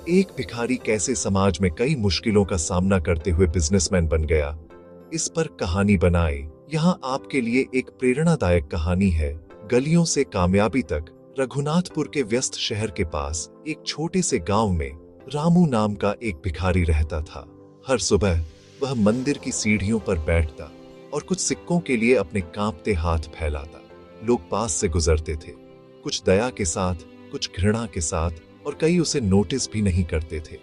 एक भिखारी कैसे समाज में कई मुश्किलों का सामना करते हुए बिजनेसमैन बन गया, इस पर कहानी बनाए। यहाँ आपके लिए एक प्रेरणादायक कहानी है। गलियों से कामयाबी तक। रघुनाथपुर के व्यस्त शहर के पास एक छोटे से गांव में रामू नाम का एक भिखारी रहता था। हर सुबह वह मंदिर की सीढ़ियों पर बैठता और कुछ सिक्कों के लिए अपने कांपते हाथ फैलाता। लोग पास से गुजरते थे, कुछ दया के साथ, कुछ घृणा के साथ, और कई उसे नोटिस भी नहीं करते थे।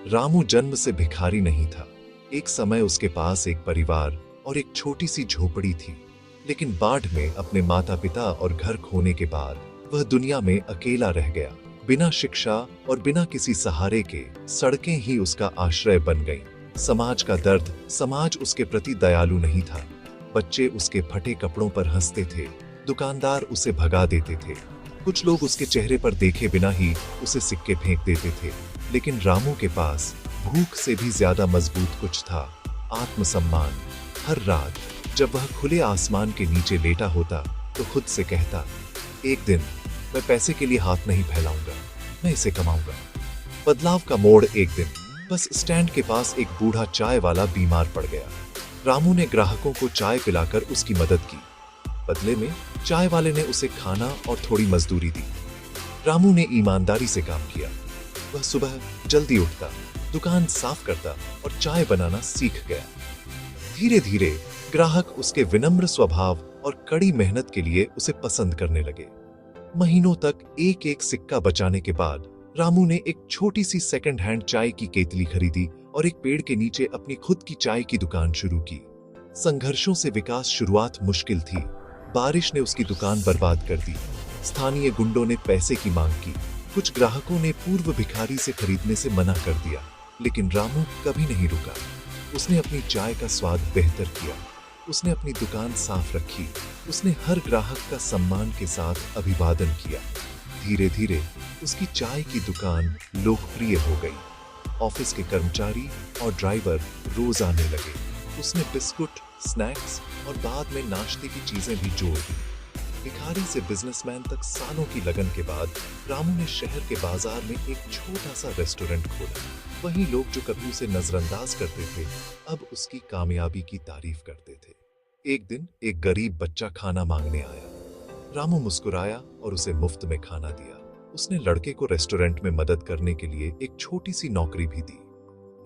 रामू जन्म से भिखारी नहीं था। एक समय उसके पास एक परिवार और एक छोटी सी झोपड़ी थी, लेकिन बाढ़ में अपने माता पिता और घर खोने के बाद वह दुनिया में अकेला रह गया। बिना शिक्षा और बिना किसी सहारे के सड़कें ही उसका आश्रय बन गईं। समाज का दर्द, समाज उसके प्रति दयालु नहीं था। बच्चे उसके फटे कपड़ों पर हंसते थे, दुकानदार उसे भगा देते थे, कुछ लोग उसके चेहरे पर देखे बिना ही उसे सिक्के फेंक देते थे। लेकिन रामू के पास भूख से भी ज्यादा मजबूत कुछ था, आत्मसम्मान। हर रात जब वह खुले आसमान के नीचे लेटा होता तो खुद से कहता, एक दिन मैं पैसे के लिए हाथ नहीं फैलाऊंगा, मैं इसे कमाऊंगा। बदलाव का मोड़ एक दिन बस स्टैंड के पास एक बूढ़ा चाय वाला बीमार पड़ गया। रामू ने ग्राहकों को चाय पिलाकर उसकी मदद की। बदले में चाय वाले ने उसे खाना और थोड़ी मजदूरी दी। रामू ने ईमानदारी से काम किया। वह सुबह जल्दी उठता, दुकान साफ करता और चाय बनाना सीख गया। धीरे धीरे ग्राहक उसके विनम्र स्वभाव और कड़ी मेहनत के लिए उसे पसंद करने लगे। महीनों तक एक एक सिक्का बचाने के बाद रामू ने एक छोटी सी सेकंड हैंड चाय की केतली खरीदी और एक पेड़ के नीचे अपनी खुद की चाय की दुकान शुरू की। संघर्षों से विकास शुरुआत मुश्किल थी। बारिश ने उसकी दुकान बर्बाद कर दी। स्थानीय गुंडों ने पैसे की मांग की। कुछ ग्राहकों ने पूर्व भिखारी से खरीदने से मना कर दिया, लेकिन रामू कभी नहीं रुका। उसने अपनी चाय का स्वाद बेहतर किया। उसने अपनी दुकान साफ रखी। उसने हर ग्राहक का सम्मान के साथ अभिवादन किया। धीरे धीरे उसकी चाय की दुकान लोकप्रिय हो गई। ऑफिस के कर्मचारी और ड्राइवर रोज आने लगे। उसने बिस्कुट, स्नैक्स और बाद में नाश्ते की चीजें भी जोड़ दी। भिखारी से बिजनेसमैन तक सालों की लगन के बाद रामू ने शहर के बाजार में एक छोटा सा रेस्टोरेंट खोला। वहीं लोग जो कभी उसे नजरअंदाज करते थे, अब उसकी कामयाबी की तारीफ करते थे। एक दिन एक गरीब बच्चा खाना मांगने आया। रामू मुस्कुराया और उसे मुफ्त में खाना दिया। उसने लड़के को रेस्टोरेंट में मदद करने के लिए एक छोटी सी नौकरी भी दी।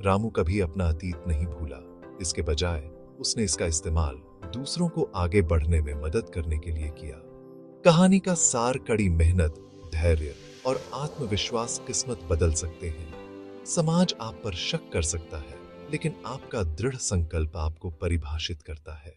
रामू कभी अपना अतीत नहीं भूला। इसके बजाय उसने इसका इस्तेमाल दूसरों को आगे बढ़ने में मदद करने के लिए किया। कहानी का सार कड़ी मेहनत, धैर्य और आत्मविश्वास किस्मत बदल सकते हैं। समाज आप पर शक कर सकता है, लेकिन आपका दृढ़ संकल्प आपको परिभाषित करता है।